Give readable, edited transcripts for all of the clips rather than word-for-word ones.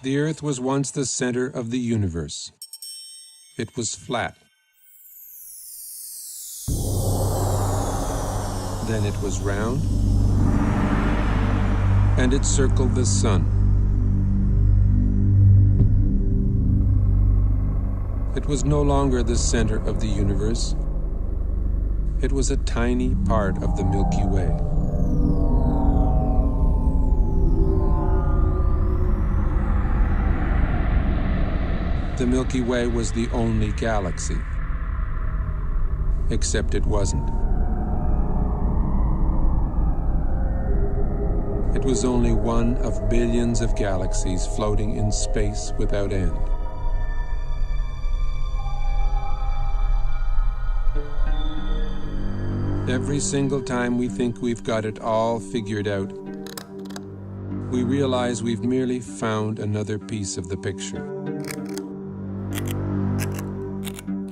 The Earth was once the center of the universe. It was flat. Then it was round, and it circled the sun. It was no longer the center of the universe. It was a tiny part of the Milky Way. The Milky Way was the only galaxy, except it wasn't. It was only one of billions of galaxies floating in space without end. Every single time we think we've got it all figured out, we realize we've merely found another piece of the picture.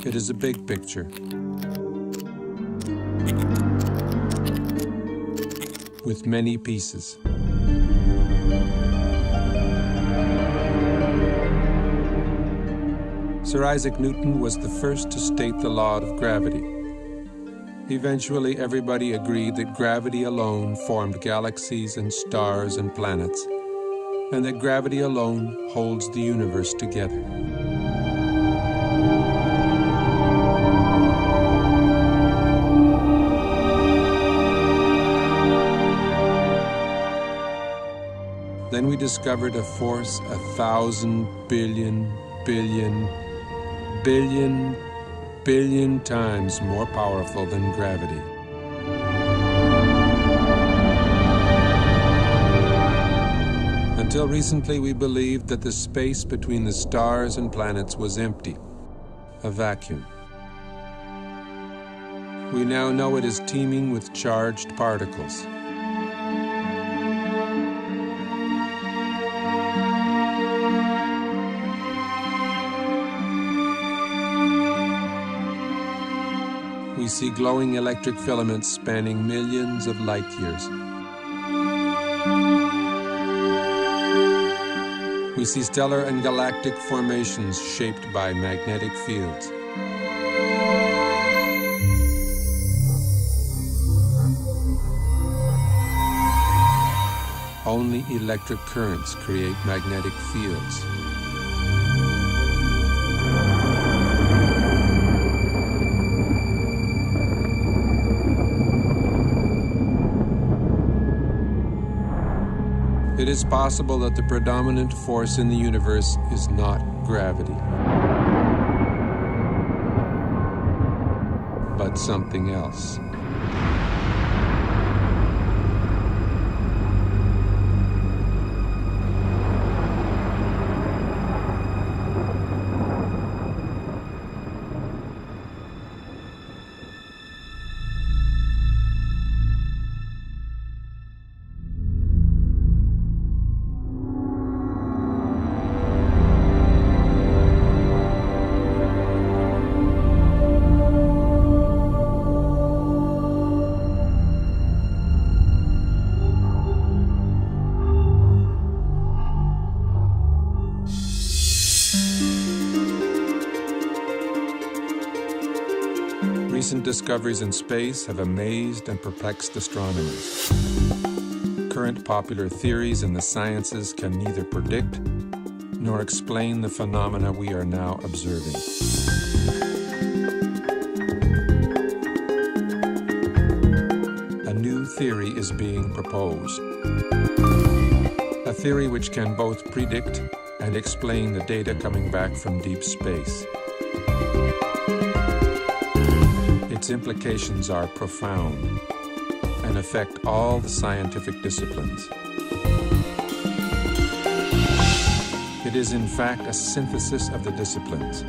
It is a big picture. With many pieces. Sir Isaac Newton was the first to state the law of gravity. Eventually, everybody agreed that gravity alone formed galaxies and stars and planets, and that gravity alone holds the universe together. Then we discovered a force 1,000 billion billion times more powerful than gravity. Until recently, we believed that the space between the stars and planets was empty, a vacuum. We now know it is teeming with charged particles. We see glowing electric filaments spanning millions of light years. We see stellar and galactic formations shaped by magnetic fields. Only electric currents create magnetic fields. It is possible that the predominant force in the universe is not gravity, but something else. Recent discoveries in space have amazed and perplexed astronomers. Current popular theories in the sciences can neither predict nor explain the phenomena we are now observing. A new theory is being proposed. A theory which can both predict and explain the data coming back from deep space. Its implications are profound and affect all the scientific disciplines. It is in fact a synthesis of the disciplines.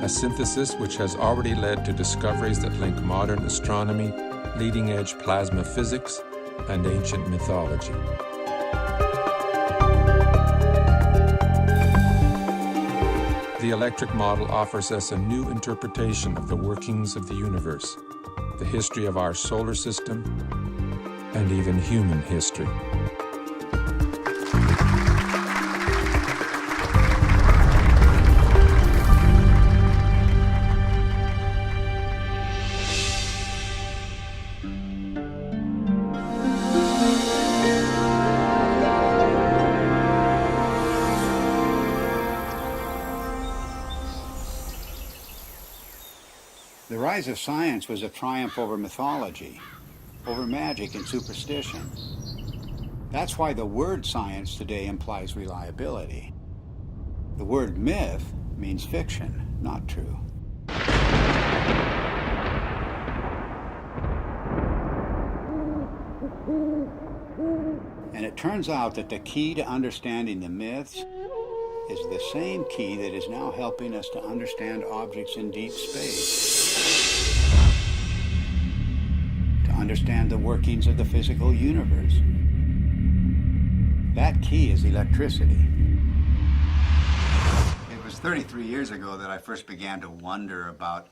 A synthesis which has already led to discoveries that link modern astronomy, leading-edge plasma physics, and ancient mythology. The electric model offers us a new interpretation of the workings of the universe, the history of our solar system, and even human history. The rise of science was a triumph over mythology, over magic and superstition. That's why the word science today implies reliability. The word myth means fiction, not true. And it turns out that the key to understanding the myths is the same key that is now helping us to understand objects in deep space, to understand the workings of the physical universe. That key is electricity. It was 33 years ago that I first began to wonder about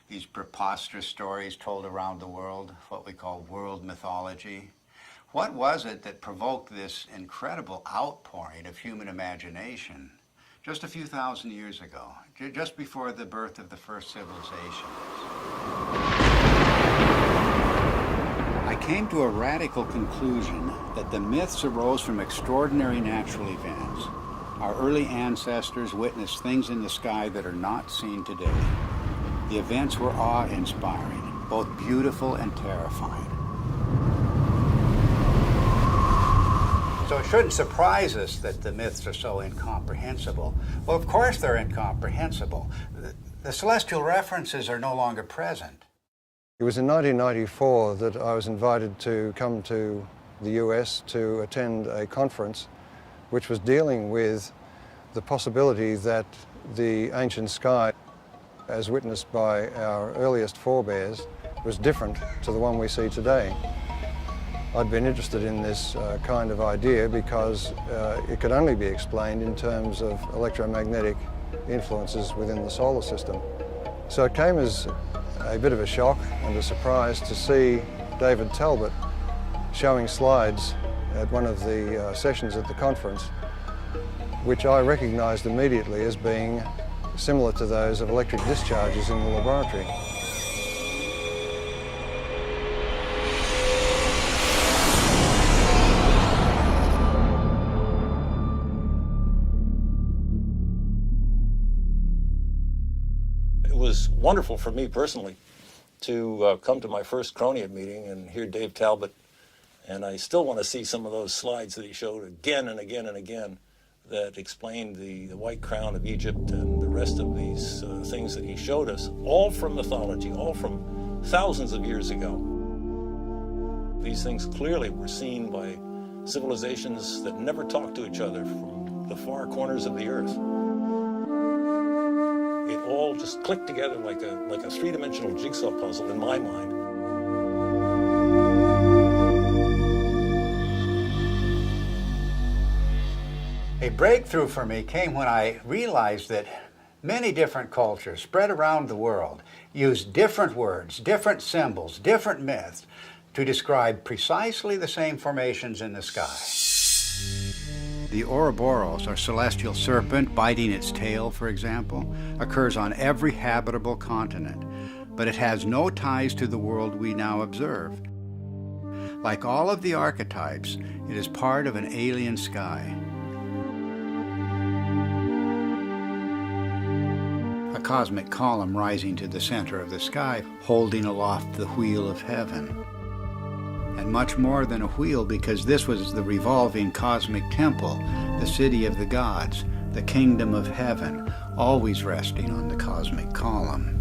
these preposterous stories told around the world, what we call world mythology. What was it that provoked this incredible outpouring of human imagination just a few thousand years ago, just before the birth of the first civilizations? I came to a radical conclusion that the myths arose from extraordinary natural events. Our early ancestors witnessed things in the sky that are not seen today. The events were awe-inspiring, both beautiful and terrifying. So it shouldn't surprise us that the myths are so incomprehensible. Well, of course they're incomprehensible. The celestial references are no longer present. It was in 1994 that I was invited to come to the US to attend a conference which was dealing with the possibility that the ancient sky, as witnessed by our earliest forebears, was different to the one we see today. I'd been interested in this kind of idea because it could only be explained in terms of electromagnetic influences within the solar system. So it came as a bit of a shock and a surprise to see David Talbot showing slides at one of the sessions at the conference, which I recognized immediately as being similar to those of electric discharges in the laboratory. It was wonderful for me personally to come to my first Cronian meeting and hear Dave Talbot, and I still want to see some of those slides that he showed again and again and again that explained the white crown of Egypt and the rest of these things that he showed us, all from mythology, all from thousands of years ago. These things clearly were seen by civilizations that never talked to each other from the far corners of the earth. It all just clicked together like a three-dimensional jigsaw puzzle in my mind. A breakthrough for me came when I realized that many different cultures spread around the world use different words, different symbols, different myths to describe precisely the same formations in the sky. The Ouroboros, or celestial serpent biting its tail, for example, occurs on every habitable continent, but it has no ties to the world we now observe. Like all of the archetypes, it is part of an alien sky. A cosmic column rising to the center of the sky, holding aloft the wheel of heaven. And much more than a wheel, because this was the revolving cosmic temple, the city of the gods, the kingdom of heaven, always resting on the cosmic column.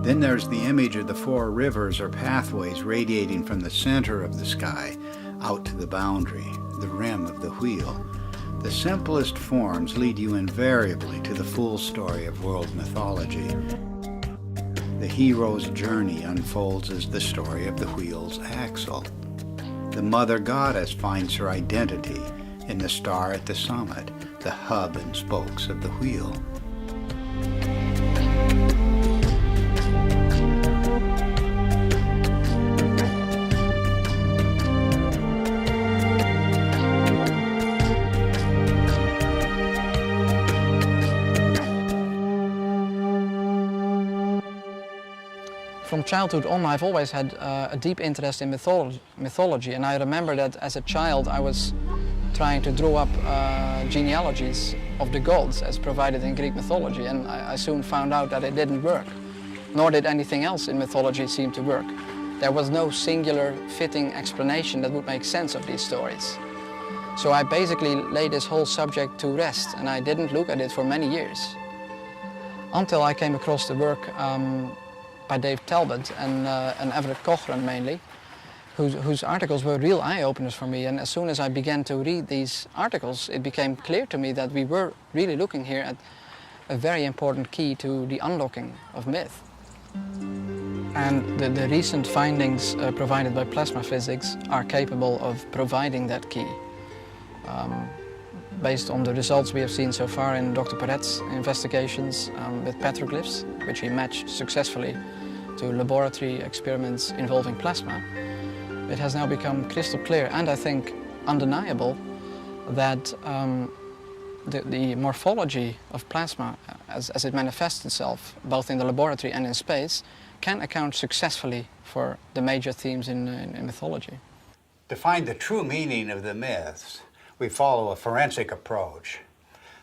Then there's the image of the four rivers or pathways radiating from the center of the sky out to the boundary, the rim of the wheel. The simplest forms lead you invariably to the full story of world mythology. The hero's journey unfolds as the story of the wheel's axle. The mother goddess finds her identity in the star at the summit, the hub and spokes of the wheel. From childhood on, I've always had a deep interest in mythology, and I remember that as a child I was trying to draw up genealogies of the gods as provided in Greek mythology, and I soon found out that it didn't work. Nor did anything else in mythology seem to work. There was no singular fitting explanation that would make sense of these stories. So I basically laid this whole subject to rest, and I didn't look at it for many years. Until I came across the work by Dave Talbot and Everett Cochran mainly, whose articles were real eye-openers for me. And as soon as I began to read these articles, it became clear to me that we were really looking here at a very important key to the unlocking of myth. And the recent findings provided by plasma physics are capable of providing that key. Based on the results we have seen so far in Dr. Perret's investigations with petroglyphs, which he matched successfully to laboratory experiments involving plasma, it has now become crystal clear and I think undeniable that the morphology of plasma as it manifests itself both in the laboratory and in space can account successfully for the major themes in mythology. To find the true meaning of the myths, we follow a forensic approach.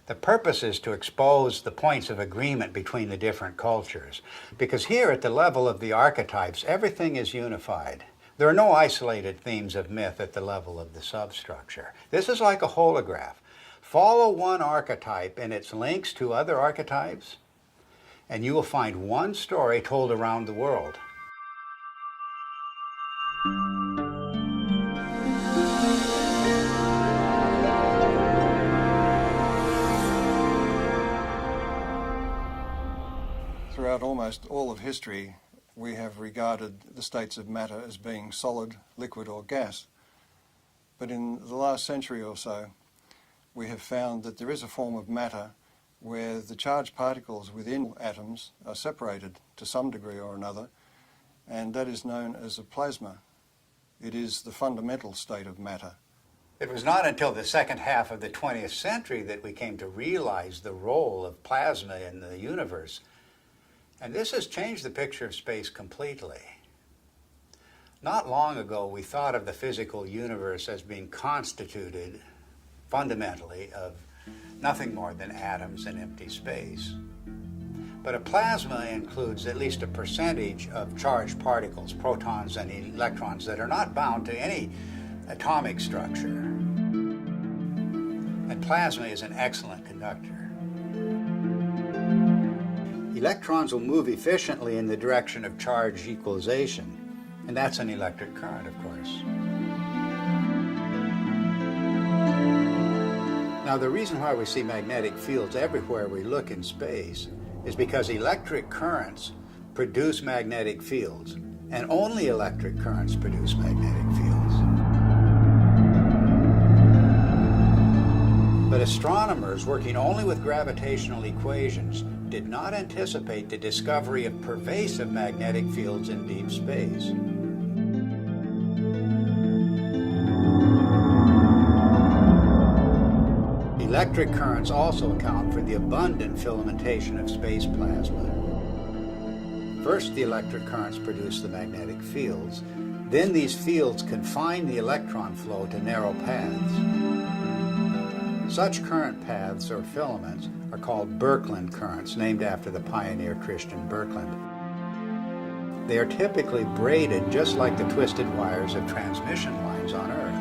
The purpose is to expose the points of agreement between the different cultures, because here at the level of the archetypes, everything is unified. There are no isolated themes of myth at the level of the substructure. This is like a holograph. Follow one archetype and its links to other archetypes, and you will find one story told around the world. Throughout almost all of history, we have regarded the states of matter as being solid, liquid or gas. But in the last century or so, we have found that there is a form of matter where the charged particles within atoms are separated to some degree or another, and that is known as a plasma. It is the fundamental state of matter. It was not until the second half of the 20th century that we came to realize the role of plasma in the universe. And this has changed the picture of space completely. Not long ago, we thought of the physical universe as being constituted fundamentally of nothing more than atoms and empty space. But a plasma includes at least a percentage of charged particles, protons and electrons, that are not bound to any atomic structure. And plasma is an excellent conductor. Electrons will move efficiently in the direction of charge equalization, and that's an electric current, of course. Now, the reason why we see magnetic fields everywhere we look in space is because electric currents produce magnetic fields, and only electric currents produce magnetic fields. But astronomers working only with gravitational equations did not anticipate the discovery of pervasive magnetic fields in deep space. Electric currents also account for the abundant filamentation of space plasma. First, the electric currents produce the magnetic fields. Then these fields confine the electron flow to narrow paths. Such current paths or filaments are called Birkeland currents, named after the pioneer Christian Birkeland. They are typically braided just like the twisted wires of transmission lines on Earth.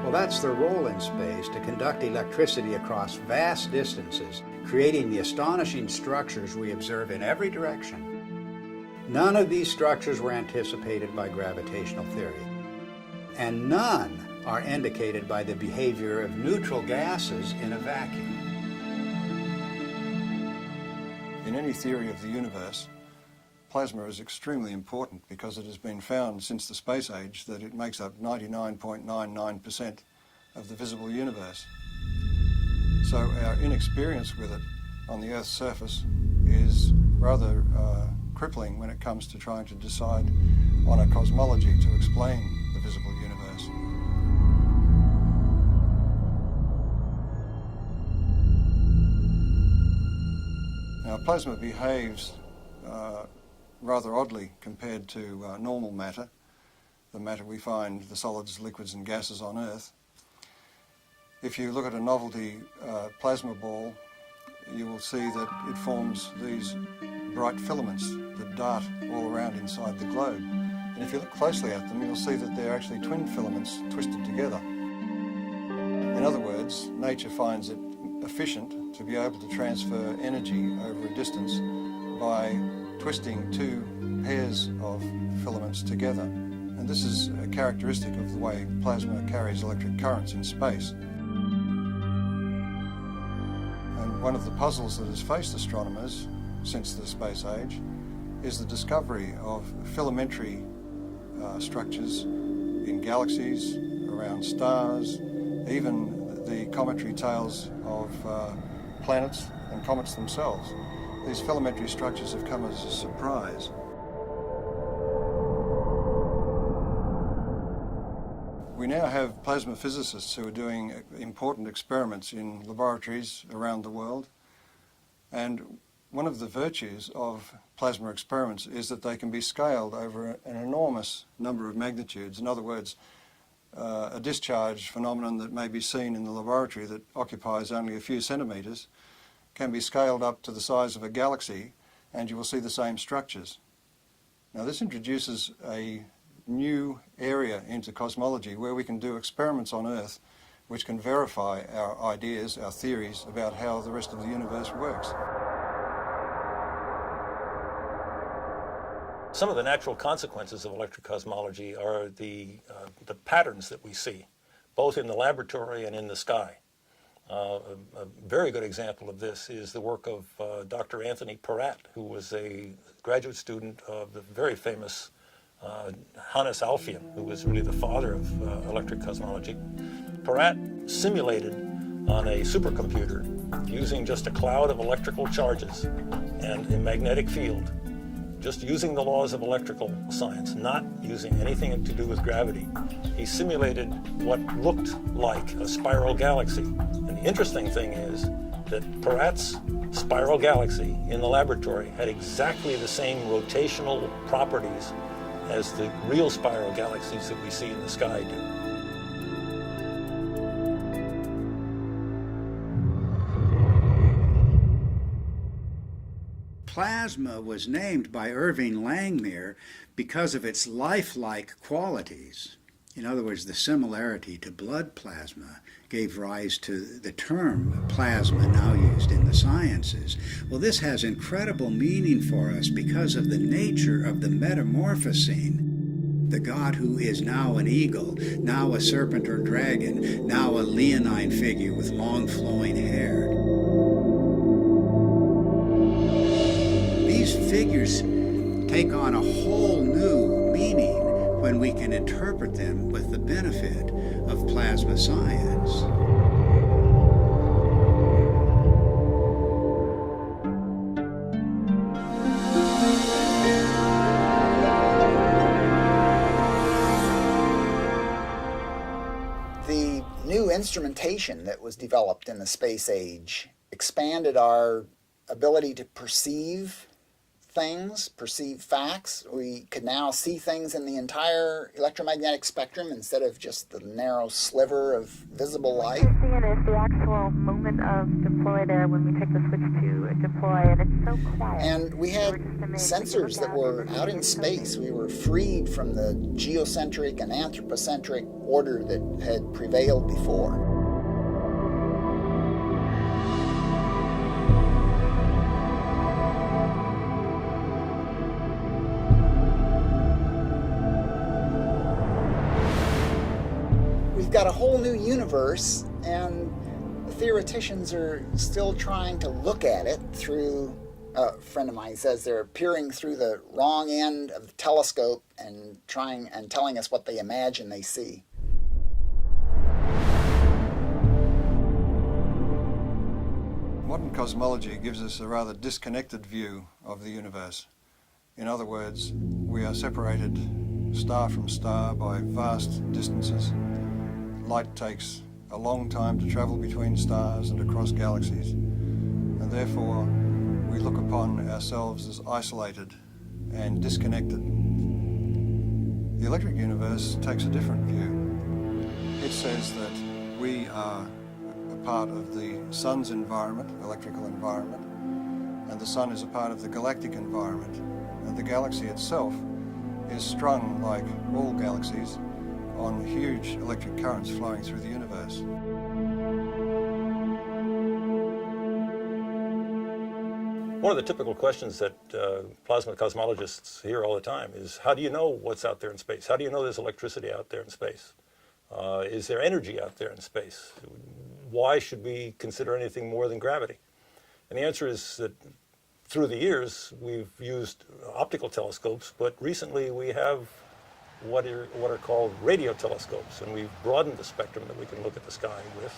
Well, that's their role in space, to conduct electricity across vast distances, creating the astonishing structures we observe in every direction. None of these structures were anticipated by gravitational theory, and none are indicated by the behavior of neutral gases in a vacuum. In any theory of the universe, plasma is extremely important because it has been found since the space age that it makes up 99.99% of the visible universe. So our inexperience with it on the Earth's surface is rather crippling when it comes to trying to decide on a cosmology to explain the visible universe. Now, plasma behaves rather oddly compared to normal matter, the matter we find, the solids, liquids and gases on Earth. If you look at a novelty plasma ball, you will see that it forms these bright filaments that dart all around inside the globe. And if you look closely at them, you'll see that they're actually twin filaments twisted together. In other words, nature finds it efficient to be able to transfer energy over a distance by twisting two pairs of filaments together. And this is a characteristic of the way plasma carries electric currents in space. And one of the puzzles that has faced astronomers since the space age is the discovery of filamentary structures in galaxies, around stars, even the cometary tails of planets and comets themselves. These filamentary structures have come as a surprise. We now have plasma physicists who are doing important experiments in laboratories around the world, and one of the virtues of plasma experiments is that they can be scaled over an enormous number of magnitudes. In other words, a discharge phenomenon that may be seen in the laboratory that occupies only a few centimetres can be scaled up to the size of a galaxy, and you will see the same structures. Now, this introduces a new area into cosmology where we can do experiments on Earth which can verify our ideas, our theories about how the rest of the universe works. Some of the natural consequences of electrocosmology are the patterns that we see, both in the laboratory and in the sky. A very good example of this is the work of Dr. Anthony Peratt, who was a graduate student of the very famous Hannes Alfvén, who was really the father of electric cosmology. Peratt simulated on a supercomputer using just a cloud of electrical charges and a magnetic field, just using the laws of electrical science, not using anything to do with gravity. He simulated what looked like a spiral galaxy. And the interesting thing is that Peratt's spiral galaxy in the laboratory had exactly the same rotational properties as the real spiral galaxies that we see in the sky do. Plasma was named by Irving Langmuir because of its lifelike qualities. In other words, the similarity to blood plasma gave rise to the term plasma now used in the sciences. Well, this has incredible meaning for us because of the nature of the metamorphosing. The God who is now an eagle, now a serpent or dragon, now a leonine figure with long flowing hair. These figures take on a whole new meaning when we can interpret them with the benefit of plasma science. The new instrumentation that was developed in the space age expanded our ability to perceive things, perceive facts. We could now see things in the entire electromagnetic spectrum instead of just the narrow sliver of visible light. What you're seeing is the actual moment of deploy there when we take the switch to deploy, and it's so quiet. And we had sensors that were out in space. We were freed from the geocentric and anthropocentric order that had prevailed before. We've got a whole new universe, and the theoreticians are still trying to look at it through, a friend of mine says they're peering through the wrong end of the telescope and telling us what they imagine they see. Modern cosmology gives us a rather disconnected view of the universe. In other words, we are separated star from star by vast distances. Light takes a long time to travel between stars and across galaxies, and therefore we look upon ourselves as isolated and disconnected. The electric universe takes a different view. It says that we are part of the sun's environment, electrical environment, and the sun is a part of the galactic environment. And the galaxy itself is strung, like all galaxies, on huge electric currents flowing through the universe. One of the typical questions that plasma cosmologists hear all the time is, how do you know what's out there in space? How do you know there's electricity out there in space? Is there energy out there in space? Why should we consider anything more than gravity? And the answer is that through the years, we've used optical telescopes, but recently we have what are called radio telescopes, and we've broadened the spectrum that we can look at the sky with.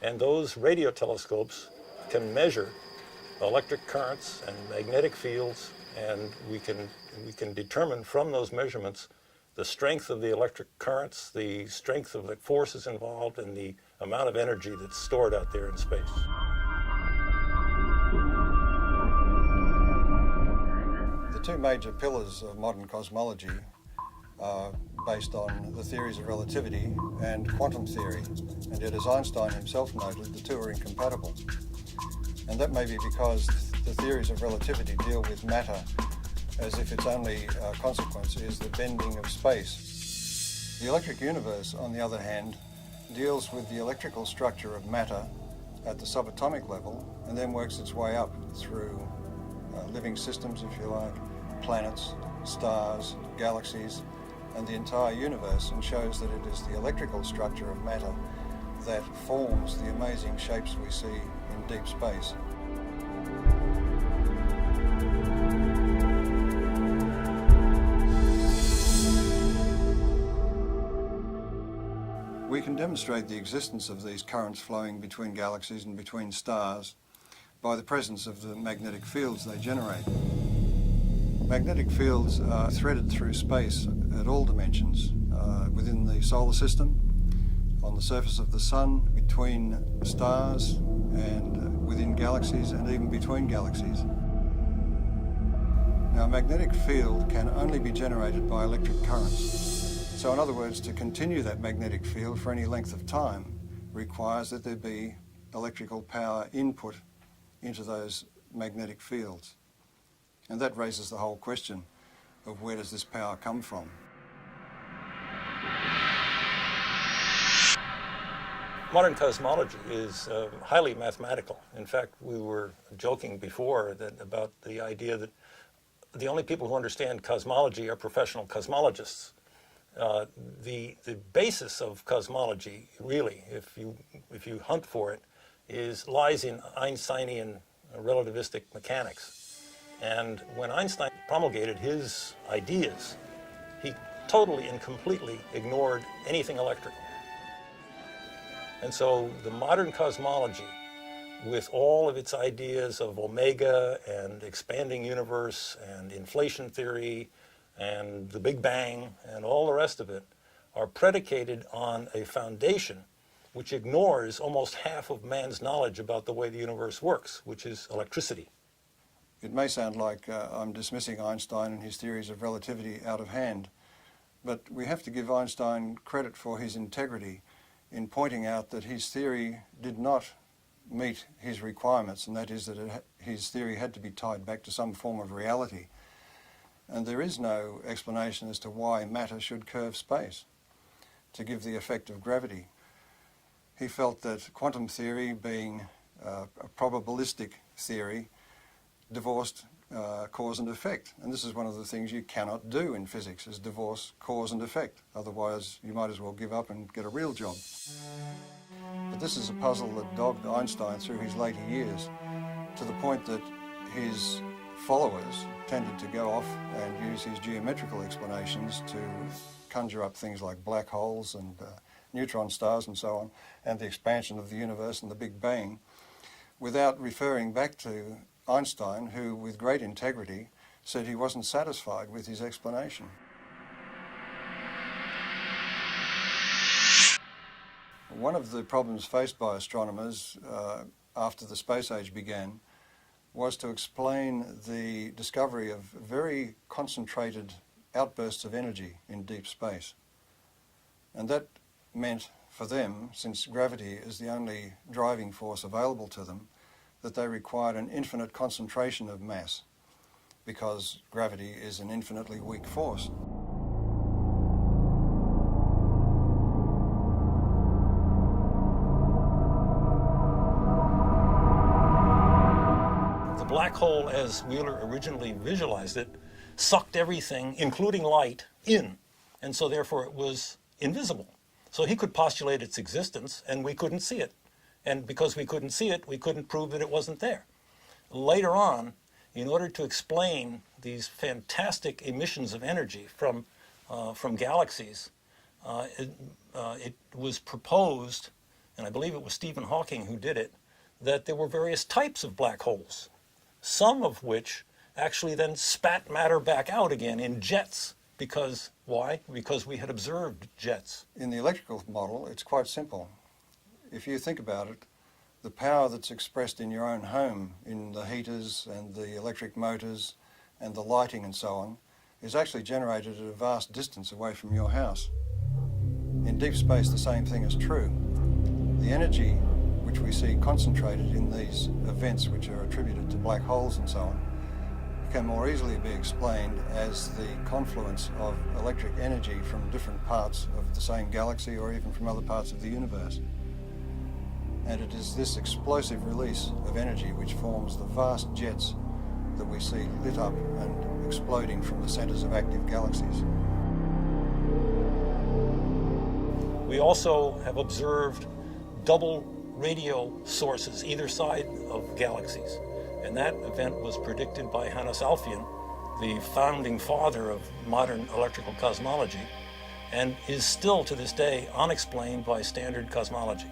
And those radio telescopes can measure electric currents and magnetic fields, and we can determine from those measurements the strength of the electric currents, the strength of the forces involved, and the amount of energy that's stored out there in space. The two major pillars of modern cosmology are based on the theories of relativity and quantum theory, and yet, as Einstein himself noted, the two are incompatible. And that may be because the theories of relativity deal with matter as if its only consequence is the bending of space. The electric universe, on the other hand, deals with the electrical structure of matter at the subatomic level and then works its way up through living systems, if you like, planets, stars, galaxies, and the entire universe, and shows that it is the electrical structure of matter that forms the amazing shapes we see in deep space. We can demonstrate the existence of these currents flowing between galaxies and between stars by the presence of the magnetic fields they generate. Magnetic fields are threaded through space at all dimensions, within the solar system, on the surface of the sun, between stars, and within galaxies, and even between galaxies. Now, a magnetic field can only be generated by electric currents. So, in other words, to continue that magnetic field for any length of time requires that there be electrical power input into those magnetic fields. And that raises the whole question of where does this power come from? Modern cosmology is highly mathematical. In fact, we were joking before about the idea that the only people who understand cosmology are professional cosmologists. The basis of cosmology, really, if you hunt for it, lies in Einsteinian relativistic mechanics. And when Einstein promulgated his ideas, he totally and completely ignored anything electrical. And so the modern cosmology, with all of its ideas of omega and expanding universe and inflation theory and the Big Bang and all the rest of it, are predicated on a foundation which ignores almost half of man's knowledge about the way the universe works, which is electricity. It may sound like I'm dismissing Einstein and his theories of relativity out of hand, but we have to give Einstein credit for his integrity in pointing out that his theory did not meet his requirements, and that is that his theory had to be tied back to some form of reality. And there is no explanation as to why matter should curve space to give the effect of gravity. He felt that quantum theory, being a probabilistic theory, divorced cause and effect. And this is one of the things you cannot do in physics, is divorce cause and effect. Otherwise, you might as well give up and get a real job. But this is a puzzle that dogged Einstein through his later years, to the point that his followers tended to go off and use his geometrical explanations to conjure up things like black holes and neutron stars and so on, and the expansion of the universe and the Big Bang, without referring back to Einstein, who, with great integrity, said he wasn't satisfied with his explanation. One of the problems faced by astronomers after the space age began was to explain the discovery of very concentrated outbursts of energy in deep space. And that meant for them, since gravity is the only driving force available to them, that they required an infinite concentration of mass, because gravity is an infinitely weak force. The black hole, as Wheeler originally visualized it, sucked everything, including light, in, and so therefore it was invisible. So he could postulate its existence, and we couldn't see it. And because we couldn't see it, we couldn't prove that it wasn't there. Later on, in order to explain these fantastic emissions of energy from galaxies, it was proposed, and I believe it was Stephen Hawking who did it, that there were various types of black holes, some of which actually then spat matter back out again in jets. Because, why? Because we had observed jets. In the electrical model, it's quite simple. If you think about it, the power that's expressed in your own home, in the heaters and the electric motors and the lighting and so on, is actually generated at a vast distance away from your house. In deep space, the same thing is true. The energy which we see concentrated in these events which are attributed to black holes and so on can more easily be explained as the confluence of electric energy from different parts of the same galaxy or even from other parts of the universe. And it is this explosive release of energy which forms the vast jets that we see lit up and exploding from the centers of active galaxies. We also have observed double radio sources either side of galaxies. And that event was predicted by Hannes Alfvén, the founding father of modern electrical cosmology, and is still to this day unexplained by standard cosmology.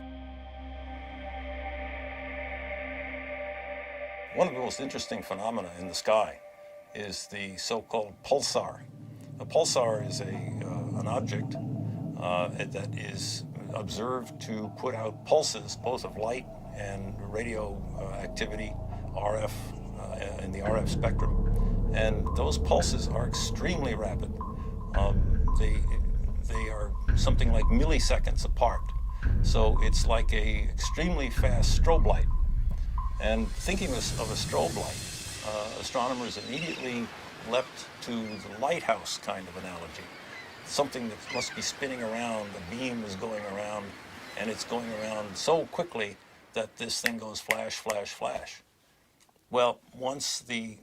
One of the most interesting phenomena in the sky is the so-called pulsar. A pulsar is an object that is observed to put out pulses, both of light and radio activity, RF, in the RF spectrum. And those pulses are extremely rapid. They are something like milliseconds apart. So it's like a extremely fast strobe light. And thinking of a strobe light, astronomers immediately leapt to the lighthouse kind of analogy. Something that must be spinning around, the beam is going around, and it's going around so quickly that this thing goes flash, flash, flash. Well, once the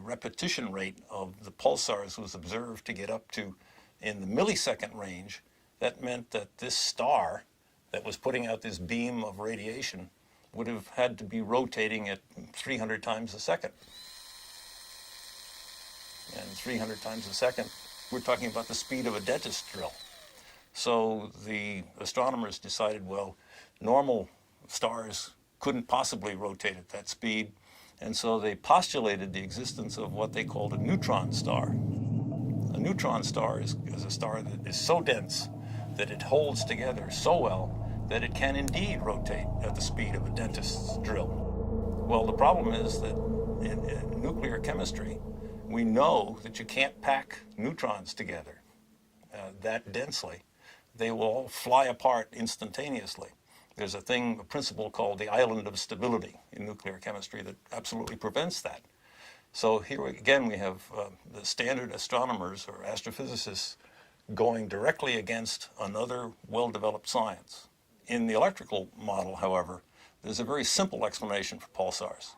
repetition rate of the pulsars was observed to get up to in the millisecond range, that meant that this star that was putting out this beam of radiation would have had to be rotating at 300 times a second. And 300 times a second, we're talking about the speed of a dentist drill. So the astronomers decided, well, normal stars couldn't possibly rotate at that speed, and so they postulated the existence of what they called a neutron star. A neutron star is a star that is so dense that it holds together so well that it can indeed rotate at the speed of a dentist's drill. Well, the problem is that in nuclear chemistry, we know that you can't pack neutrons together that densely. They will all fly apart instantaneously. There's a principle called the island of stability in nuclear chemistry that absolutely prevents that. So here again we have the standard astronomers or astrophysicists going directly against another well-developed science. In the electrical model, however, there's a very simple explanation for pulsars.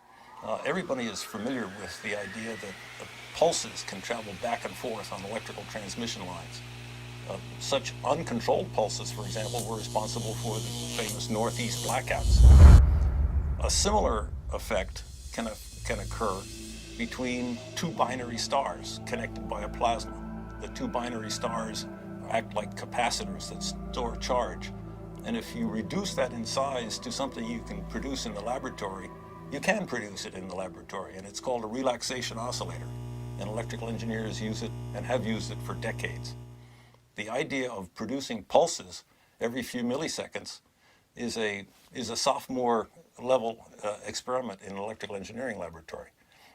Everybody is familiar with the idea that the pulses can travel back and forth on electrical transmission lines. Such uncontrolled pulses, for example, were responsible for the famous Northeast blackouts. A similar effect can occur between two binary stars connected by a plasma. The two binary stars act like capacitors that store charge. And if you reduce that in size to something you can produce in the laboratory, you can produce it in the laboratory, and it's called a relaxation oscillator. And electrical engineers use it and have used it for decades. The idea of producing pulses every few milliseconds is a sophomore level experiment in an electrical engineering laboratory.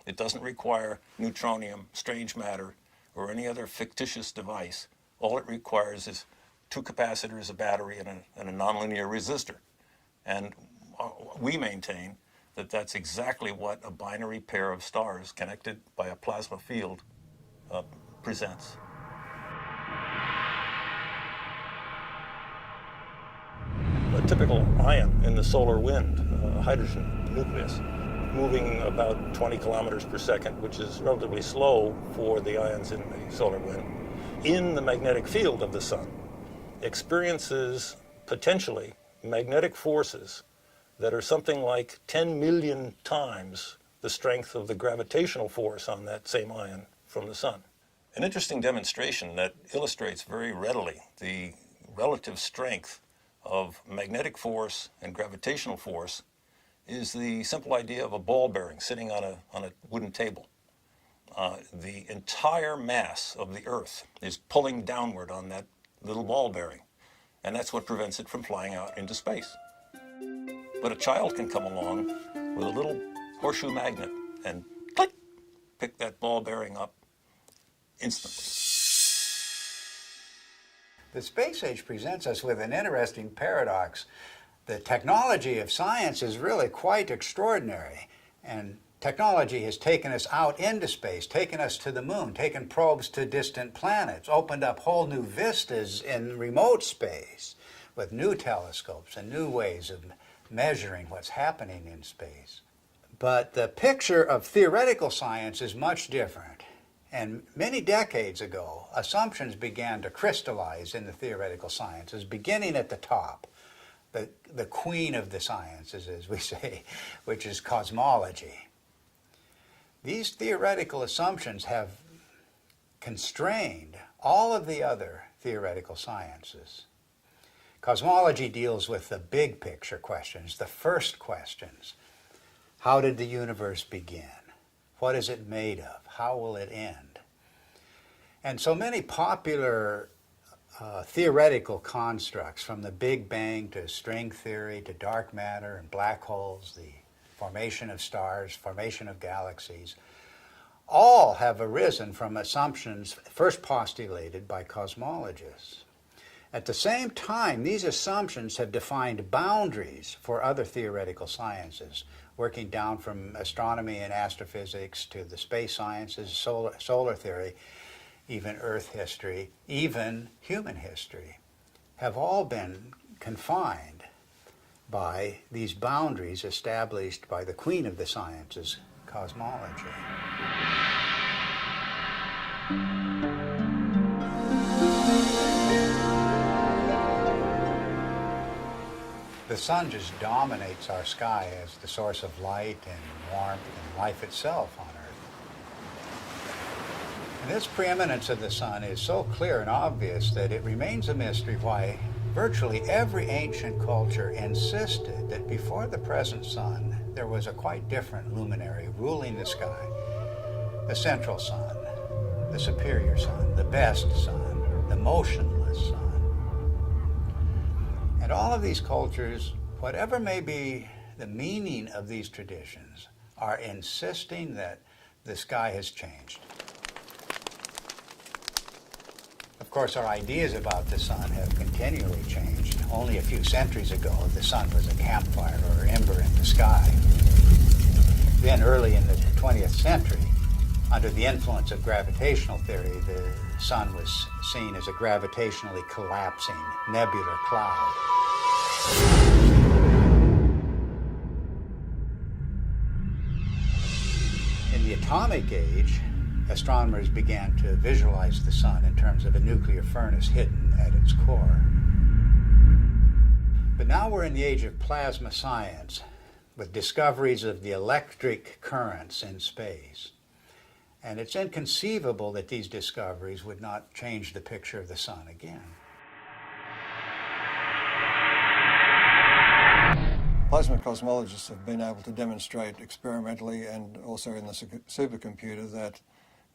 It doesn't require neutronium, strange matter, or any other fictitious device. All it requires is two capacitors, a battery, and a nonlinear resistor. And we maintain that that's exactly what a binary pair of stars connected by a plasma field presents. A typical ion in the solar wind, a hydrogen nucleus, moving about 20 kilometers per second, which is relatively slow for the ions in the solar wind, in the magnetic field of the sun, experiences potentially magnetic forces that are something like 10 million times the strength of the gravitational force on that same ion from the sun. An interesting demonstration that illustrates very readily the relative strength of magnetic force and gravitational force is the simple idea of a ball bearing sitting on a wooden table. The entire mass of the Earth is pulling downward on that little ball bearing, and that's what prevents it from flying out into space. But a child can come along with a little horseshoe magnet and click, pick that ball bearing up instantly. The space age presents us with an interesting paradox. The technology of science is really quite extraordinary, and technology has taken us out into space, taken us to the moon, taken probes to distant planets, opened up whole new vistas in remote space with new telescopes and new ways of measuring what's happening in space. But the picture of theoretical science is much different. And many decades ago, assumptions began to crystallize in the theoretical sciences, beginning at the top. The queen of the sciences, as we say, which is cosmology. These theoretical assumptions have constrained all of the other theoretical sciences. Cosmology deals with the big picture questions, the first questions. How did the universe begin? What is it made of? How will it end? And so many popular theoretical constructs, from the Big Bang to string theory to dark matter and black holes, the formation of stars, formation of galaxies, all have arisen from assumptions first postulated by cosmologists. At the same time, these assumptions have defined boundaries for other theoretical sciences, working down from astronomy and astrophysics to the space sciences, solar theory, even Earth history, even human history, have all been confined by these boundaries established by the queen of the sciences, cosmology. The sun just dominates our sky as the source of light and warmth and life itself on Earth. And this preeminence of the sun is so clear and obvious that it remains a mystery why virtually every ancient culture insisted that before the present sun, there was a quite different luminary ruling the sky. The central sun, the superior sun, the best sun, the motionless sun. And all of these cultures, whatever may be the meaning of these traditions, are insisting that the sky has changed. Of course, our ideas about the sun have continually changed. Only a few centuries ago, the sun was a campfire or ember in the sky. Then, early in the 20th century, under the influence of gravitational theory, the sun was seen as a gravitationally collapsing nebular cloud. In the atomic age, astronomers began to visualize the sun in terms of a nuclear furnace hidden at its core. But now we're in the age of plasma science, with discoveries of the electric currents in space. And it's inconceivable that these discoveries would not change the picture of the sun again. Plasma cosmologists have been able to demonstrate experimentally and also in the supercomputer that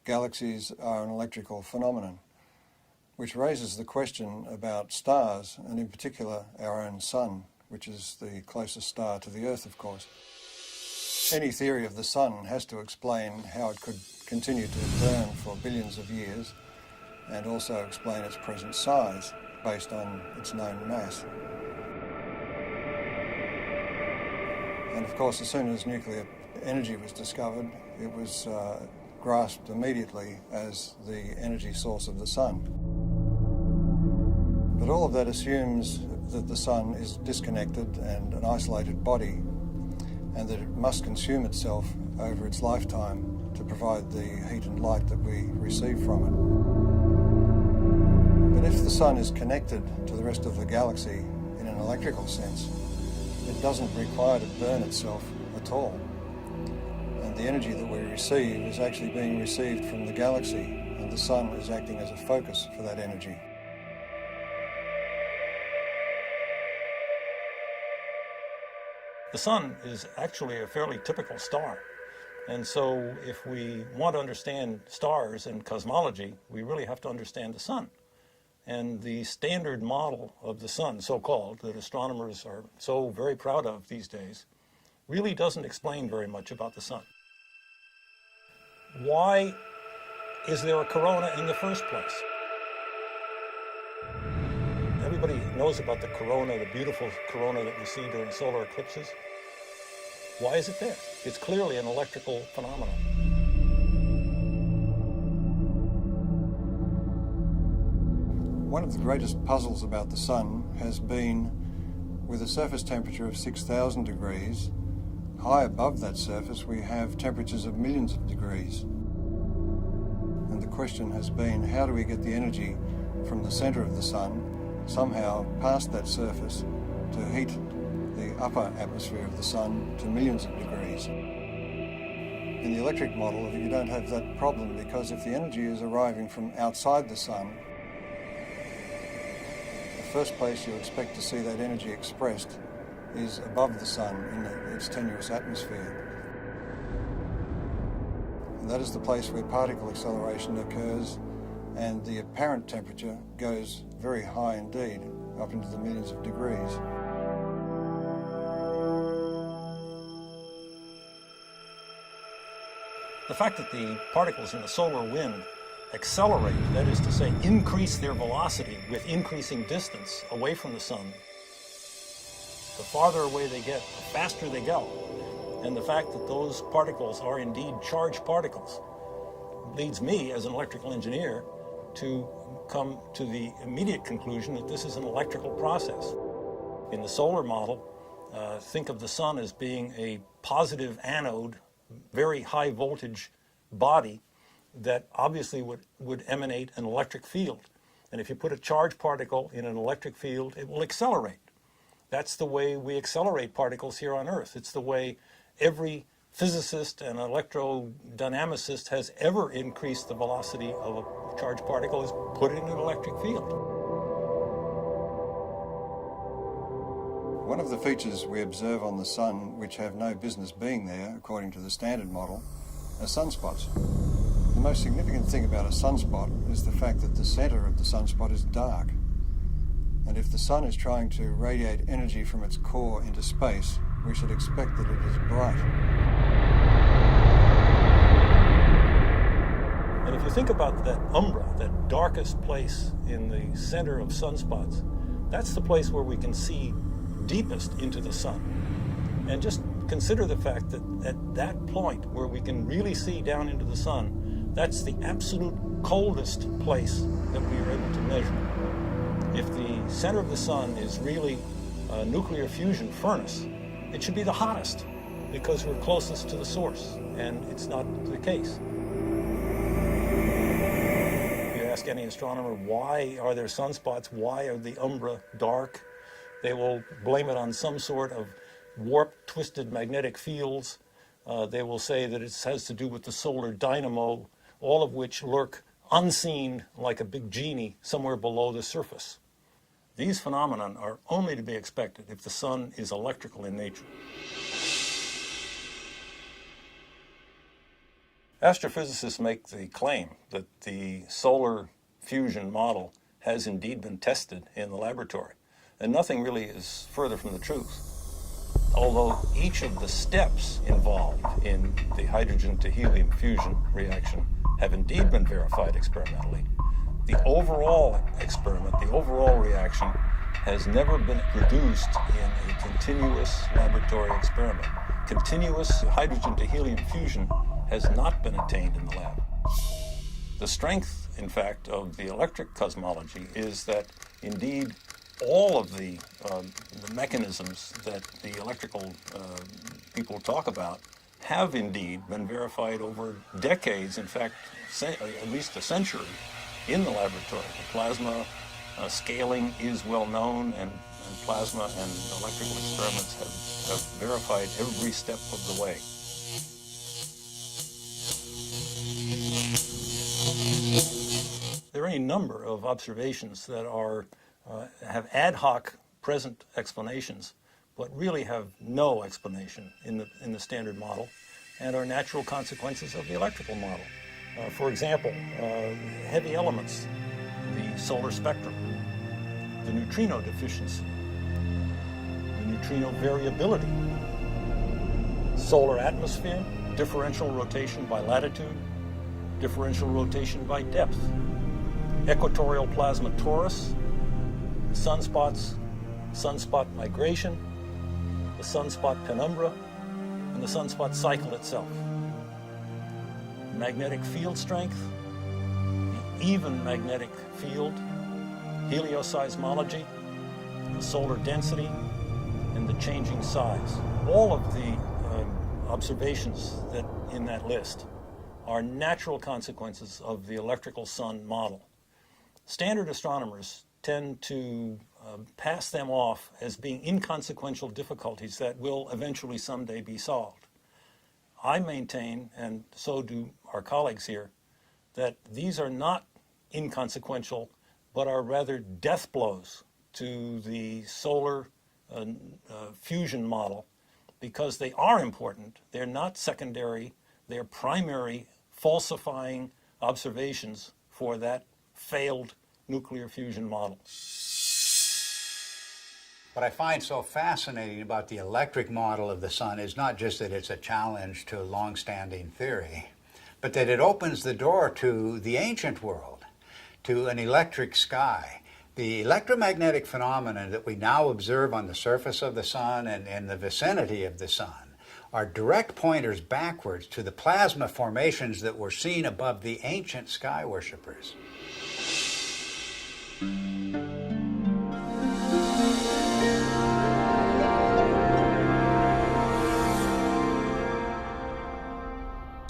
galaxies are an electrical phenomenon, which raises the question about stars, and in particular our own sun, which is the closest star to the Earth, of course. Any theory of the sun has to explain how it could continue to burn for billions of years and also explain its present size. based on its known mass. And of course, as soon as nuclear energy was discovered, it was grasped immediately as the energy source of the sun. But all of that assumes that the sun is disconnected and an isolated body, and that it must consume itself over its lifetime to provide the heat and light that we receive from it. But if the sun is connected to the rest of the galaxy in an electrical sense, it doesn't require to burn itself at all. And the energy that we receive is actually being received from the galaxy, and the sun is acting as a focus for that energy. The sun is actually a fairly typical star. And so if we want to understand stars and cosmology, we really have to understand the sun. And the standard model of the sun, so-called, that astronomers are so very proud of these days, really doesn't explain very much about the sun. Why is there a corona in the first place? Everybody knows about the corona, the beautiful corona that we see during solar eclipses. Why is it there? It's clearly an electrical phenomenon. One of the greatest puzzles about the sun has been, with a surface temperature of 6,000 degrees, high above that surface we have temperatures of millions of degrees. And the question has been, how do we get the energy from the center of the sun somehow past that surface to heat the upper atmosphere of the sun to millions of degrees? In the electric model, you don't have that problem, because if the energy is arriving from outside the sun, the first place you expect to see that energy expressed is above the sun in its tenuous atmosphere. And that is the place where particle acceleration occurs, and the apparent temperature goes very high indeed, up into the millions of degrees. The fact that the particles in the solar wind accelerate, that is to say, increase their velocity with increasing distance away from the sun, the farther away they get, the faster they go. And the fact that those particles are indeed charged particles leads me, as an electrical engineer, to come to the immediate conclusion that this is an electrical process. In the solar model, think of the sun as being a positive anode, very high voltage body that obviously would emanate an electric field. And if you put a charged particle in an electric field, it will accelerate. That's the way we accelerate particles here on Earth. It's the way every physicist and electrodynamicist has ever increased the velocity of a charged particle, is put it in an electric field. One of the features we observe on the sun, which have no business being there, according to the standard model, are sunspots. The most significant thing about a sunspot is the fact that the center of the sunspot is dark. And if the sun is trying to radiate energy from its core into space, we should expect that it is bright. And if you think about that umbra, that darkest place in the center of sunspots, that's the place where we can see deepest into the sun. And just consider the fact that at that point where we can really see down into the sun, that's the absolute coldest place that we are able to measure. If the center of the sun is really a nuclear fusion furnace, it should be the hottest because we're closest to the source, and it's not the case. If you ask any astronomer, why are there sunspots? Why are the umbra dark? They will blame it on some sort of warped, twisted magnetic fields. They will say that it has to do with the solar dynamo, all of which lurk unseen like a big genie somewhere below the surface. These phenomena are only to be expected if the sun is electrical in nature. Astrophysicists make the claim that the solar fusion model has indeed been tested in the laboratory, and nothing really is further from the truth. Although each of the steps involved in the hydrogen to helium fusion reaction have indeed been verified experimentally, the overall experiment, the overall reaction, has never been produced in a continuous laboratory experiment. Continuous hydrogen to helium fusion has not been attained in the lab. The strength, in fact, of the electric cosmology is that indeed all of the mechanisms that the electrical people talk about have indeed been verified over decades, in fact, at least a century, in the laboratory. The plasma scaling is well known, and plasma and electrical experiments have verified every step of the way. There are any number of observations that have ad hoc present explanations, but really have no explanation in the standard model, and are natural consequences of the electrical model. For example, heavy elements, the solar spectrum, the neutrino deficiency, the neutrino variability, solar atmosphere, differential rotation by latitude, differential rotation by depth, equatorial plasma torus, sunspots, sunspot migration, the sunspot penumbra, and the sunspot cycle itself. Magnetic field strength, the even magnetic field, helioseismology, the solar density, and the changing size. All of the observations that in that list are natural consequences of the electrical sun model. Standard astronomers tend to pass them off as being inconsequential difficulties that will eventually someday be solved. I maintain, and so do our colleagues here, that these are not inconsequential, but are rather death blows to the solar fusion model, because they are important. They're not secondary, they're primary falsifying observations for that failed nuclear fusion model. What I find so fascinating about the electric model of the sun is not just that it's a challenge to long-standing theory, but that it opens the door to the ancient world, to an electric sky. The electromagnetic phenomena that we now observe on the surface of the sun and in the vicinity of the sun are direct pointers backwards to the plasma formations that were seen above the ancient sky worshippers.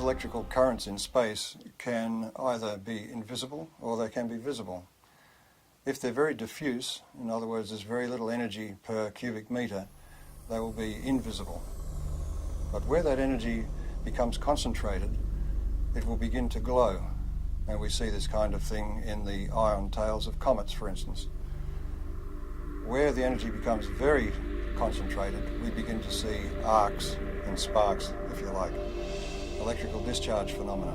Electrical currents in space can either be invisible or they can be visible. If they're very diffuse, in other words, there's very little energy per cubic meter, they will be invisible. But where that energy becomes concentrated, it will begin to glow. And we see this kind of thing in the ion tails of comets, for instance. Where the energy becomes very concentrated, we begin to see arcs and sparks, if you like. Electrical discharge phenomena.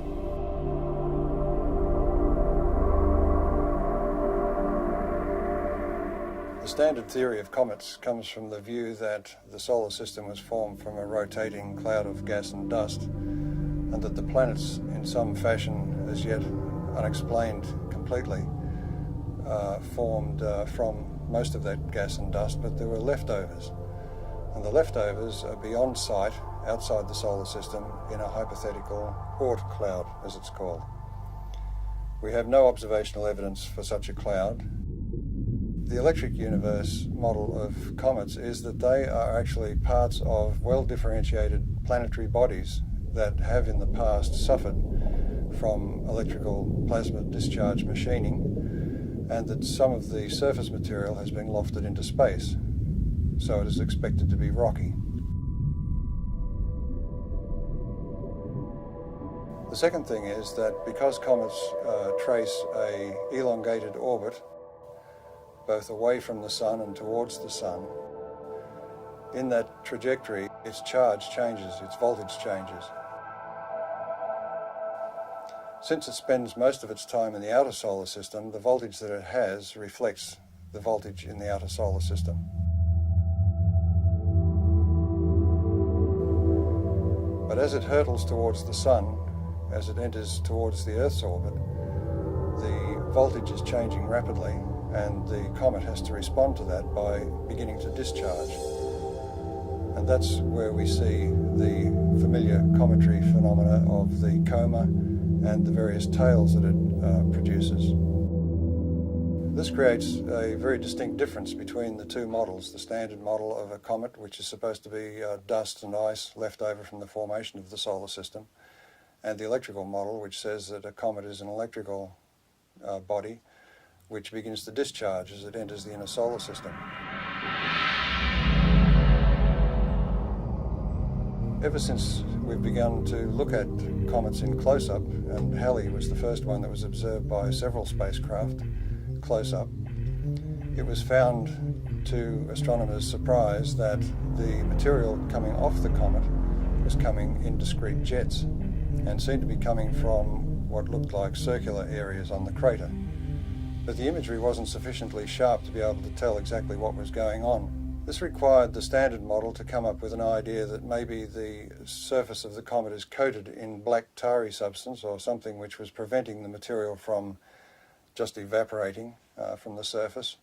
The standard theory of comets comes from the view that the solar system was formed from a rotating cloud of gas and dust, and that the planets, in some fashion as yet unexplained completely, formed from most of that gas and dust, but there were leftovers. And the leftovers are beyond sight, outside the solar system, in a hypothetical Oort cloud, as it's called. We have no observational evidence for such a cloud. The electric universe model of comets is that they are actually parts of well-differentiated planetary bodies that have in the past suffered from electrical plasma discharge machining, and that some of the surface material has been lofted into space, so it is expected to be rocky. The second thing is that because comets trace an elongated orbit, both away from the sun and towards the sun, in that trajectory, its charge changes, its voltage changes. Since it spends most of its time in the outer solar system, the voltage that it has reflects the voltage in the outer solar system. But as it hurtles towards the sun, as it enters towards the Earth's orbit, the voltage is changing rapidly, and the comet has to respond to that by beginning to discharge. And that's where we see the familiar cometary phenomena of the coma and the various tails that it produces. This creates a very distinct difference between the two models, the standard model of a comet, which is supposed to be dust and ice left over from the formation of the solar system, and the electrical model, which says that a comet is an electrical body which begins to discharge as it enters the inner solar system. Ever since we've begun to look at comets in close-up, and Halley was the first one that was observed by several spacecraft close-up, it was found to astronomers' surprise that the material coming off the comet was coming in discrete jets and seemed to be coming from what looked like circular areas on the crater. But the imagery wasn't sufficiently sharp to be able to tell exactly what was going on. This required the standard model to come up with an idea that maybe the surface of the comet is coated in black tarry substance or something which was preventing the material from just evaporating from the surface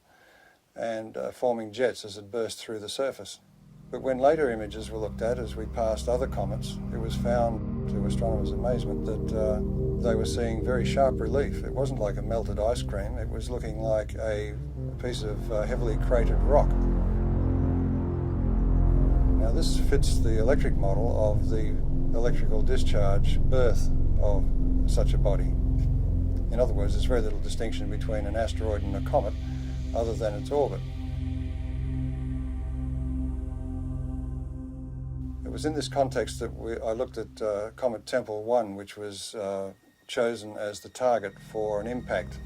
and forming jets as it burst through the surface. But when later images were looked at as we passed other comets, it was found, to astronomers' amazement, that they were seeing very sharp relief. It wasn't like a melted ice cream, it was looking like a piece of heavily cratered rock. Now this fits the electric model of the electrical discharge birth of such a body. In other words, there's very little distinction between an asteroid and a comet other than its orbit. It was in this context that I looked at Comet Tempel 1, which was chosen as the target for an impact.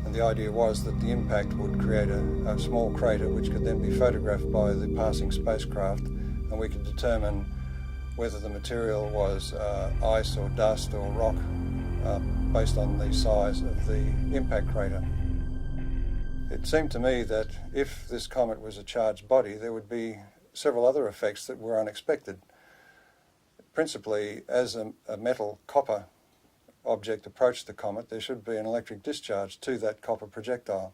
And the idea was that the impact would create a small crater which could then be photographed by the passing spacecraft, and we could determine whether the material was ice or dust or rock based on the size of the impact crater. It seemed to me that if this comet was a charged body, there would be several other effects that were unexpected. Principally, as a metal copper object approached the comet, there should be an electric discharge to that copper projectile.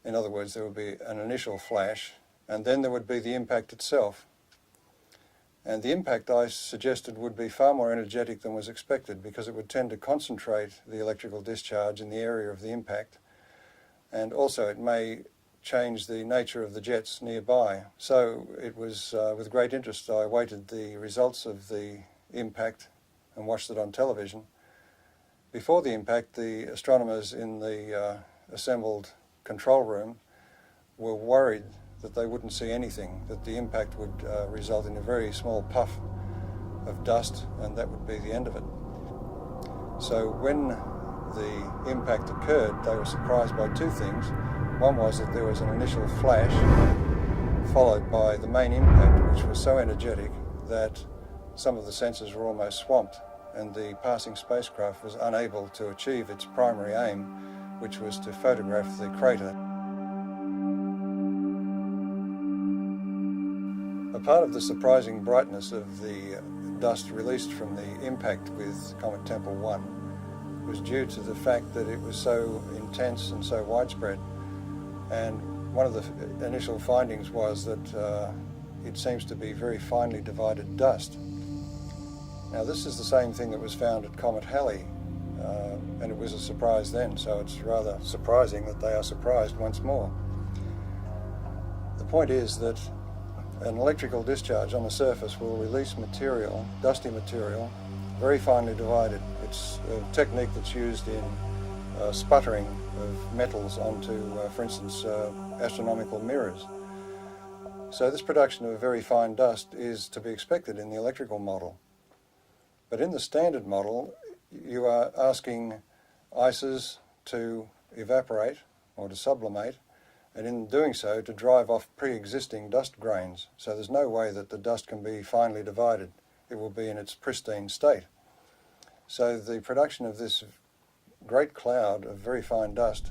In other words, there would be an initial flash, and then there would be the impact itself. And the impact, I suggested, would be far more energetic than was expected, because it would tend to concentrate the electrical discharge in the area of the impact, and also it may change the nature of the jets nearby. So it was with great interest I awaited the results of the impact and watched it on television. Before the impact, the astronomers in the assembled control room were worried that they wouldn't see anything, that the impact would result in a very small puff of dust, and that would be the end of it. So when the impact occurred, they were surprised by two things. One was that there was an initial flash followed by the main impact, which was so energetic that some of the sensors were almost swamped, and the passing spacecraft was unable to achieve its primary aim, which was to photograph the crater. A part of the surprising brightness of the dust released from the impact with Comet Tempel 1 was due to the fact that it was so intense and so widespread. And one of the initial findings was that it seems to be very finely divided dust. Now this is the same thing that was found at Comet Halley, and it was a surprise then, so it's rather surprising that they are surprised once more. The point is that an electrical discharge on the surface will release material, dusty material, very finely divided. It's a technique that's used in sputtering of metals onto, for instance, astronomical mirrors. So this production of very fine dust is to be expected in the electrical model. But in the standard model, you are asking ices to evaporate or to sublimate, and in doing so to drive off pre-existing dust grains. So there's no way that the dust can be finely divided. It will be in its pristine state. So the production of this great cloud of very fine dust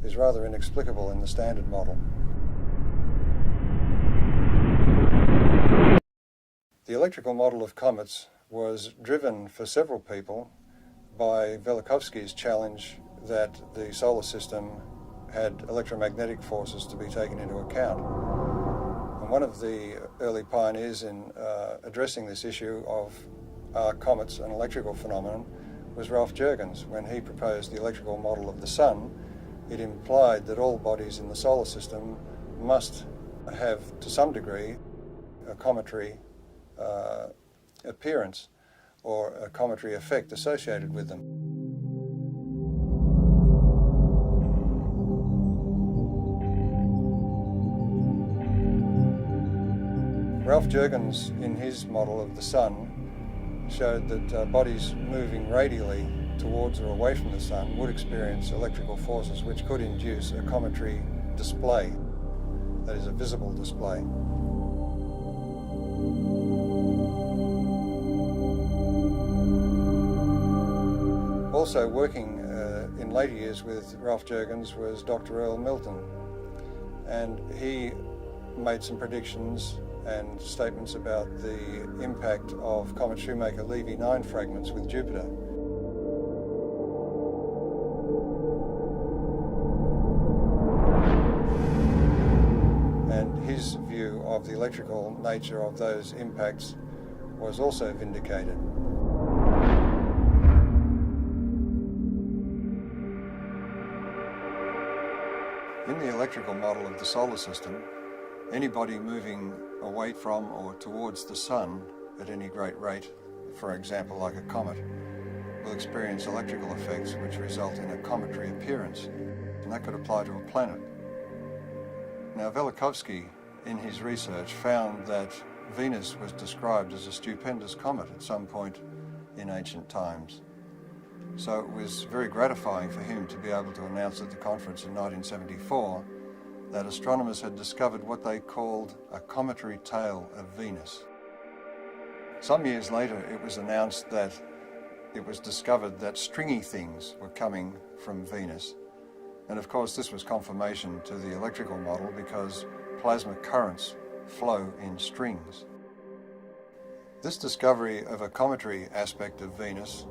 is rather inexplicable in the standard model. The electrical model of comets was driven for several people by Velikovsky's challenge that the solar system had electromagnetic forces to be taken into account. And one of the early pioneers in addressing this issue of are comets an electrical phenomenon was Ralph Jurgens. When he proposed the electrical model of the sun, it implied that all bodies in the solar system must have, to some degree, a cometary appearance or a cometary effect associated with them. Ralph Jurgens, in his model of the sun, showed that bodies moving radially towards or away from the sun would experience electrical forces which could induce a cometary display, that is, a visible display. Also working in later years with Ralph Jurgens was Dr. Earl Milton, and he made some predictions and statements about the impact of Comet Shoemaker-Levy 9 fragments with Jupiter. And his view of the electrical nature of those impacts was also vindicated. In the electrical model of the solar system, anybody moving away from or towards the sun at any great rate, for example like a comet, will experience electrical effects which result in a cometary appearance, and that could apply to a planet. Now Velikovsky, in his research, found that Venus was described as a stupendous comet at some point in ancient times. So it was very gratifying for him to be able to announce at the conference in 1974 that astronomers had discovered what they called a cometary tail of Venus. Some years later, it was announced that it was discovered that stringy things were coming from Venus. And of course, this was confirmation to the electrical model because plasma currents flow in strings. This discovery of a cometary aspect of Venus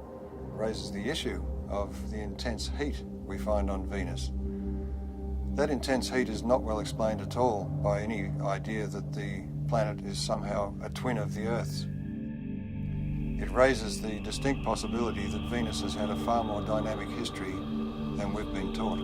raises the issue of the intense heat we find on Venus. That intense heat is not well explained at all by any idea that the planet is somehow a twin of the Earth's. It raises the distinct possibility that Venus has had a far more dynamic history than we've been taught.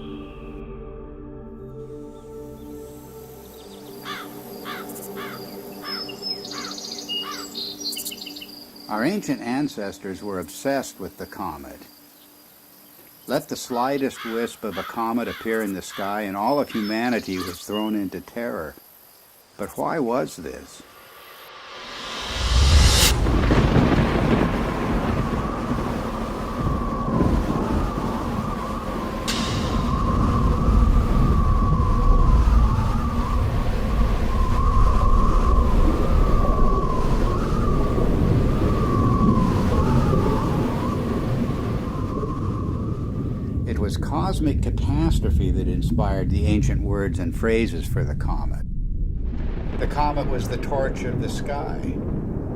Our ancient ancestors were obsessed with the comet. Let the slightest wisp of a comet appear in the sky and all of humanity was thrown into terror. But why was this? It was cosmic catastrophe that inspired the ancient words and phrases for the comet. The comet was the torch of the sky,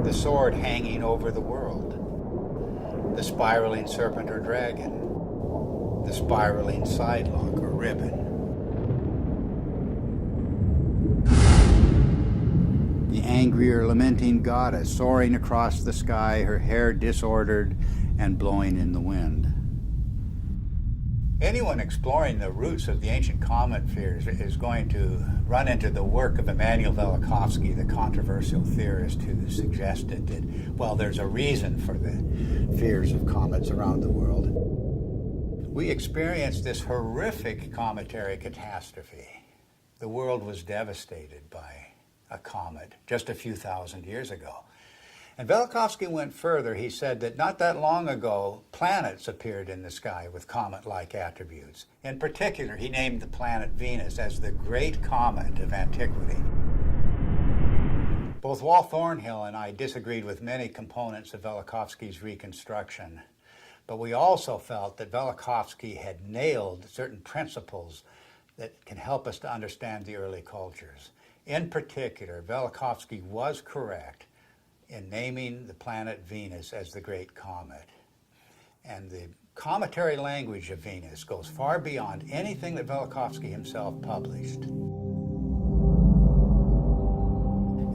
the sword hanging over the world, the spiraling serpent or dragon, the spiraling sidelock or ribbon. The angry or lamenting goddess soaring across the sky, her hair disordered and blowing in the wind. Anyone exploring the roots of the ancient comet fears is going to run into the work of Immanuel Velikovsky, the controversial theorist who suggested that, well, there's a reason for the fears of comets around the world. We experienced this horrific cometary catastrophe. The world was devastated by a comet just a few thousand years ago. And Velikovsky went further. He said that not that long ago, planets appeared in the sky with comet-like attributes. In particular, he named the planet Venus as the great comet of antiquity. Both Walt Thornhill and I disagreed with many components of Velikovsky's reconstruction, but we also felt that Velikovsky had nailed certain principles that can help us to understand the early cultures. In particular, Velikovsky was correct in naming the planet Venus as the Great Comet. And the cometary language of Venus goes far beyond anything that Velikovsky himself published.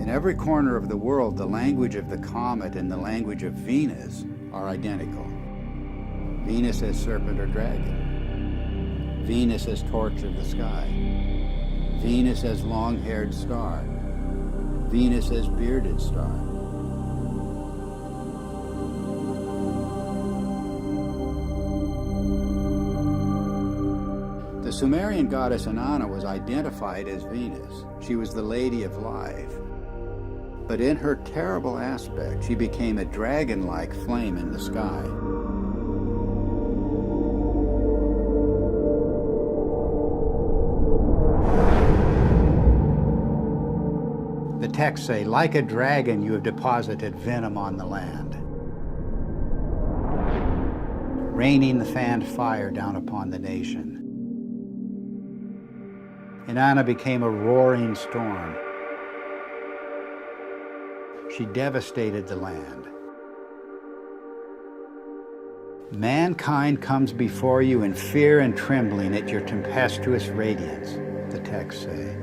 In every corner of the world, the language of the comet and the language of Venus are identical. Venus as serpent or dragon. Venus as torch of the sky. Venus as long-haired star. Venus as bearded star. The Sumerian goddess Inanna was identified as Venus. She was the Lady of Life. But in her terrible aspect, she became a dragon-like flame in the sky. The texts say, like a dragon, you have deposited venom on the land, raining the fanned fire down upon the nation. Inanna became a roaring storm. She devastated the land. Mankind comes before you in fear and trembling at your tempestuous radiance, the texts say.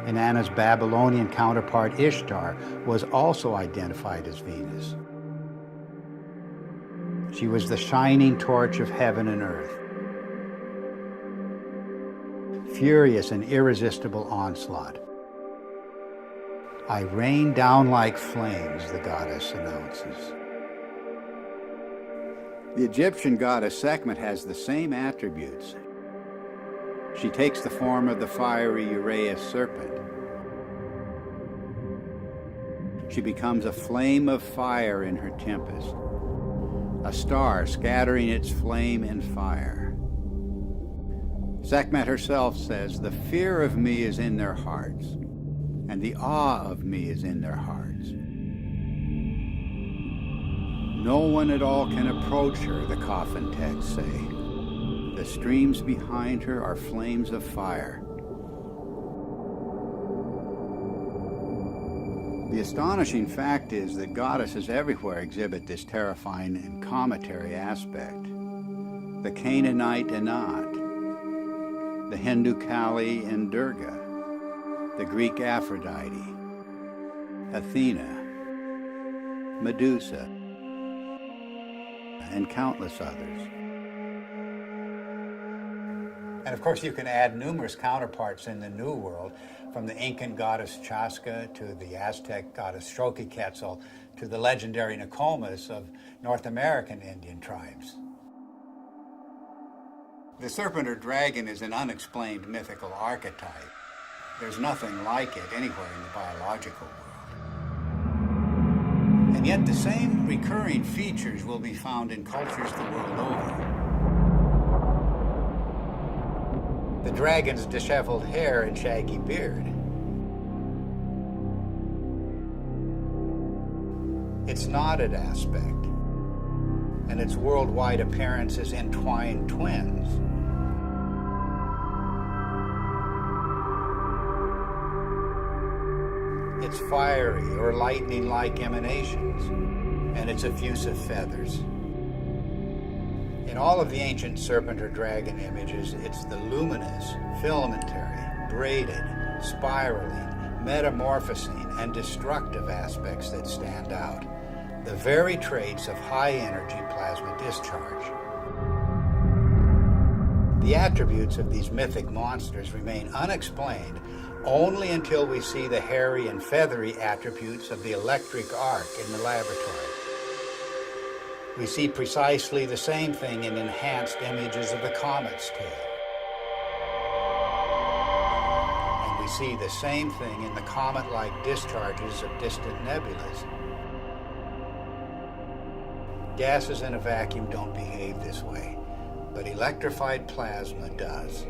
Inanna's Babylonian counterpart Ishtar was also identified as Venus. She was the shining torch of heaven and earth. Furious and irresistible onslaught. I rain down like flames, the goddess announces. The Egyptian goddess Sekhmet has the same attributes. She takes the form of the fiery Uraeus serpent. She becomes a flame of fire in her tempest, a star scattering its flame and fire. Sekhmet herself says, "The fear of me is in their hearts, and the awe of me is in their hearts." No one at all can approach her, the coffin texts say. The streams behind her are flames of fire. The astonishing fact is that goddesses everywhere exhibit this terrifying and cometary aspect. The Canaanite Anat, the Hindu Kali and Durga, the Greek Aphrodite, Athena, Medusa, and countless others. And of course, you can add numerous counterparts in the New World, from the Incan goddess Chaska to the Aztec goddess Xochiquetzal to the legendary Nokomis of North American Indian tribes. The serpent or dragon is an unexplained mythical archetype. There's nothing like it anywhere in the biological world. And yet the same recurring features will be found in cultures the world over. The dragon's disheveled hair and shaggy beard. Its knotted aspect, and its worldwide appearance as entwined twins. Its fiery or lightning-like emanations, and its effusive feathers. In all of the ancient serpent or dragon images, it's the luminous, filamentary, braided, spiraling, metamorphosing, and destructive aspects that stand out. The very traits of high-energy plasma discharge. The attributes of these mythic monsters remain unexplained only until we see the hairy and feathery attributes of the electric arc in the laboratory. We see precisely the same thing in enhanced images of the comet's tail. And we see the same thing in the comet-like discharges of distant nebulas. Gases in a vacuum don't behave this way, but electrified plasma does.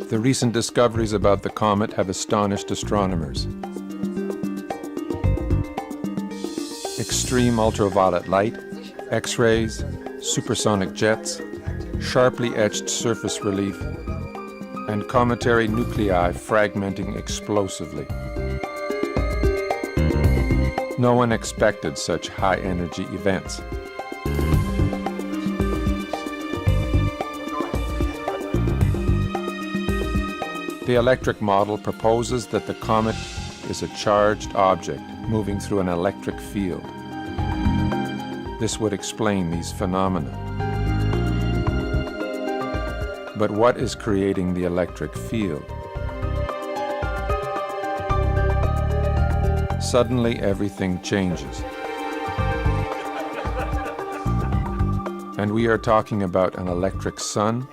The recent discoveries about the comet have astonished astronomers. Extreme ultraviolet light, X-rays, supersonic jets, sharply etched surface relief, and cometary nuclei fragmenting explosively. No one expected such high-energy events. The electric model proposes that the comet is a charged object moving through an electric field. This would explain these phenomena. But what is creating the electric field? Suddenly, everything changes. And we are talking about an electric sun,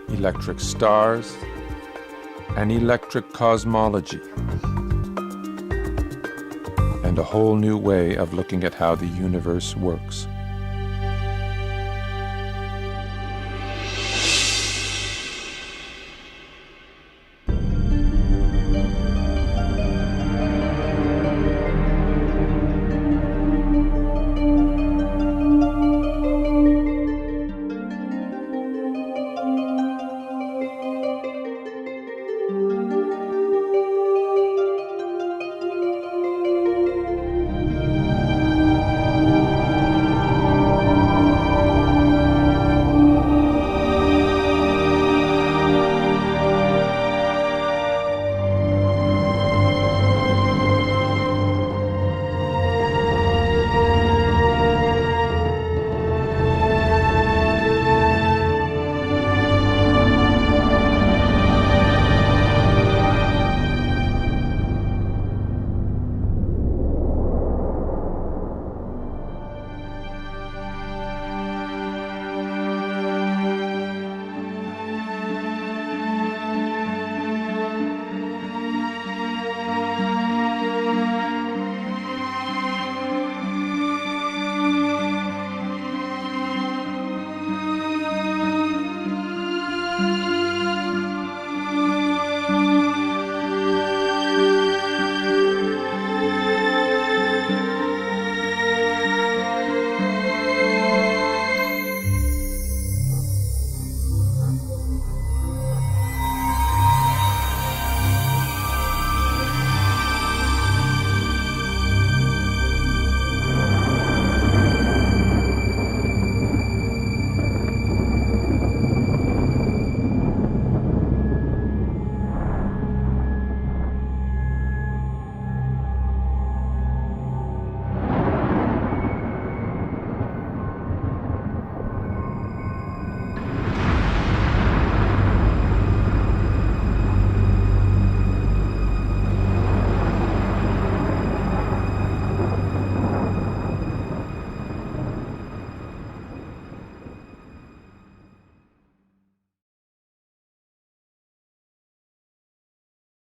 electric stars, an electric cosmology, and a whole new way of looking at how the universe works.